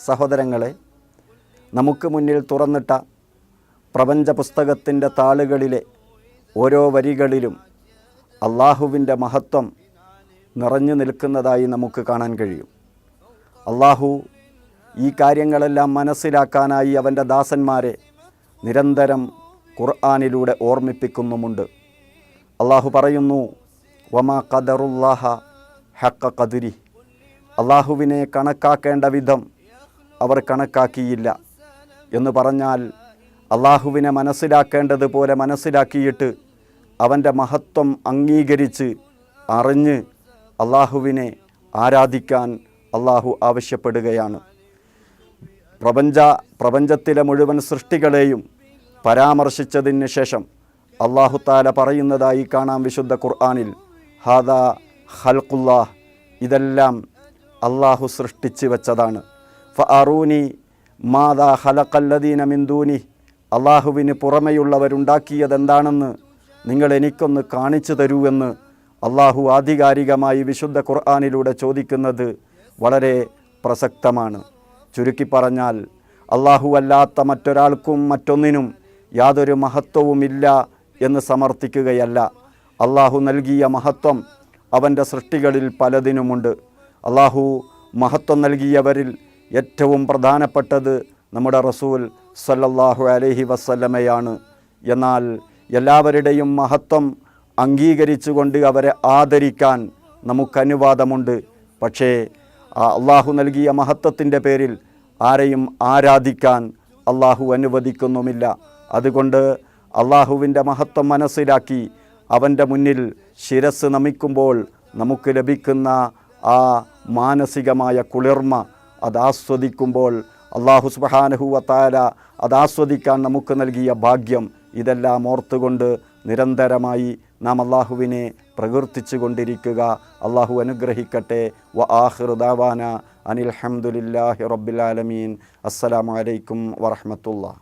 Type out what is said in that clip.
സഹോദരങ്ങളെ, നമുക്ക് മുന്നിൽ തുറന്നിട്ട പ്രപഞ്ച പുസ്തകത്തിൻ്റെ താളുകളിലെ ഓരോ വരികളിലും അള്ളാഹുവിൻ്റെ മഹത്വം നിറഞ്ഞു നിൽക്കുന്നതായി നമുക്ക് കാണാൻ കഴിയും. അള്ളാഹു ഈ കാര്യങ്ങളെല്ലാം മനസ്സിലാക്കാനായി അവൻ്റെ ദാസന്മാരെ നിരന്തരം ഖുർആനിലൂടെ ഓർമ്മിപ്പിക്കുന്നുമുണ്ട്. അള്ളാഹു പറയുന്നു, വമാ ഖദറുല്ലാഹ ഹഖ ഖദ്രി, അള്ളാഹുവിനെ കണക്കാക്കേണ്ട വിധം അവർ കണക്കാക്കിയില്ല എന്ന് പറഞ്ഞാൽ അള്ളാഹുവിനെ മനസ്സിലാക്കേണ്ടതുപോലെ മനസ്സിലാക്കിയിട്ട് അവൻ്റെ മഹത്വം അംഗീകരിച്ച് അറിഞ്ഞ് അള്ളാഹുവിനെ ആരാധിക്കാൻ അള്ളാഹു ആവശ്യപ്പെടുകയാണ്. പ്രപഞ്ചത്തിലെ മുഴുവൻ സൃഷ്ടികളെയും പരാമർശിച്ചതിന് ശേഷം അള്ളാഹു താല പറയുന്നതായി കാണാം വിശുദ്ധ ഖുർആനിൽ, ഹാദാ ഖൽഖുല്ലാഹ്, ഇതെല്ലാം അള്ളാഹു സൃഷ്ടിച്ച് വെച്ചതാണ്. ഫഅറൂനി മാദാ ഖലഖല്ലദീന മിൻ ദൂനി, അള്ളാഹുവിന് പുറമെയുള്ളവരുണ്ടാക്കിയതെന്താണെന്ന് നിങ്ങൾ എനിക്കൊന്ന് കാണിച്ചു തരൂ എന്ന് അള്ളാഹു ആധികാരികമായി വിശുദ്ധ ഖുർആനിലൂടെ ചോദിക്കുന്നത് വളരെ പ്രസക്തമാണ്. ചുരുക്കി പറഞ്ഞാൽ അള്ളാഹു അല്ലാത്ത മറ്റൊരാൾക്കും മറ്റൊന്നിനും യാതൊരു മഹത്വവുമില്ല എന്ന് സമർത്ഥിക്കുകയല്ല. അള്ളാഹു നൽകിയ മഹത്വം അവൻ്റെ സൃഷ്ടികളിൽ പലതിനുമുണ്ട്. അള്ളാഹു മഹത്വം നൽകിയവരിൽ ഏറ്റവും പ്രധാനപ്പെട്ടത് നമ്മുടെ റസൂൽ സല്ലല്ലാഹു അലൈഹി വസല്ലമയാണ്. എന്നാൽ എല്ലാവരുടെയും മഹത്വം അംഗീകരിച്ചുകൊണ്ട് അവരെ ആദരിക്കാൻ നമുക്കനുവാദമുണ്ട്. പക്ഷേ അള്ളാഹു നൽകിയ മഹത്വത്തിൻ്റെ പേരിൽ ആരെയും ആരാധിക്കാൻ അള്ളാഹു അനുവദിക്കുന്നുമില്ല. അതുകൊണ്ട് അള്ളാഹുവിൻ്റെ മഹത്വം മനസ്സിലാക്കി അവൻ്റെ മുന്നിൽ ശിരസ് നമിക്കുമ്പോൾ നമുക്ക് ലഭിക്കുന്ന ആ മാനസികമായ കുളിർമ, അതാസ്വദിക്കുമ്പോൾ അള്ളാഹു സുബ്ഹാനഹു വ തആല അതാസ്വദിക്കാൻ നമുക്ക് നൽകിയ ഭാഗ്യം, ഇതെല്ലാം ഓർത്തുകൊണ്ട് നിരന്തരമായി നാം അള്ളാഹുവിനെ പ്രകീർത്തിച്ചു കൊണ്ടിരിക്കുക. അള്ളാഹു അനുഗ്രഹിക്കട്ടെ. വ ആഖിറു ദഅവാന അനിൽ ഹംദുലില്ലാഹി റബ്ബിൽ ആലമീൻ. അസ്സലാമു അലൈക്കും വറഹ്മത്തുള്ളാഹി.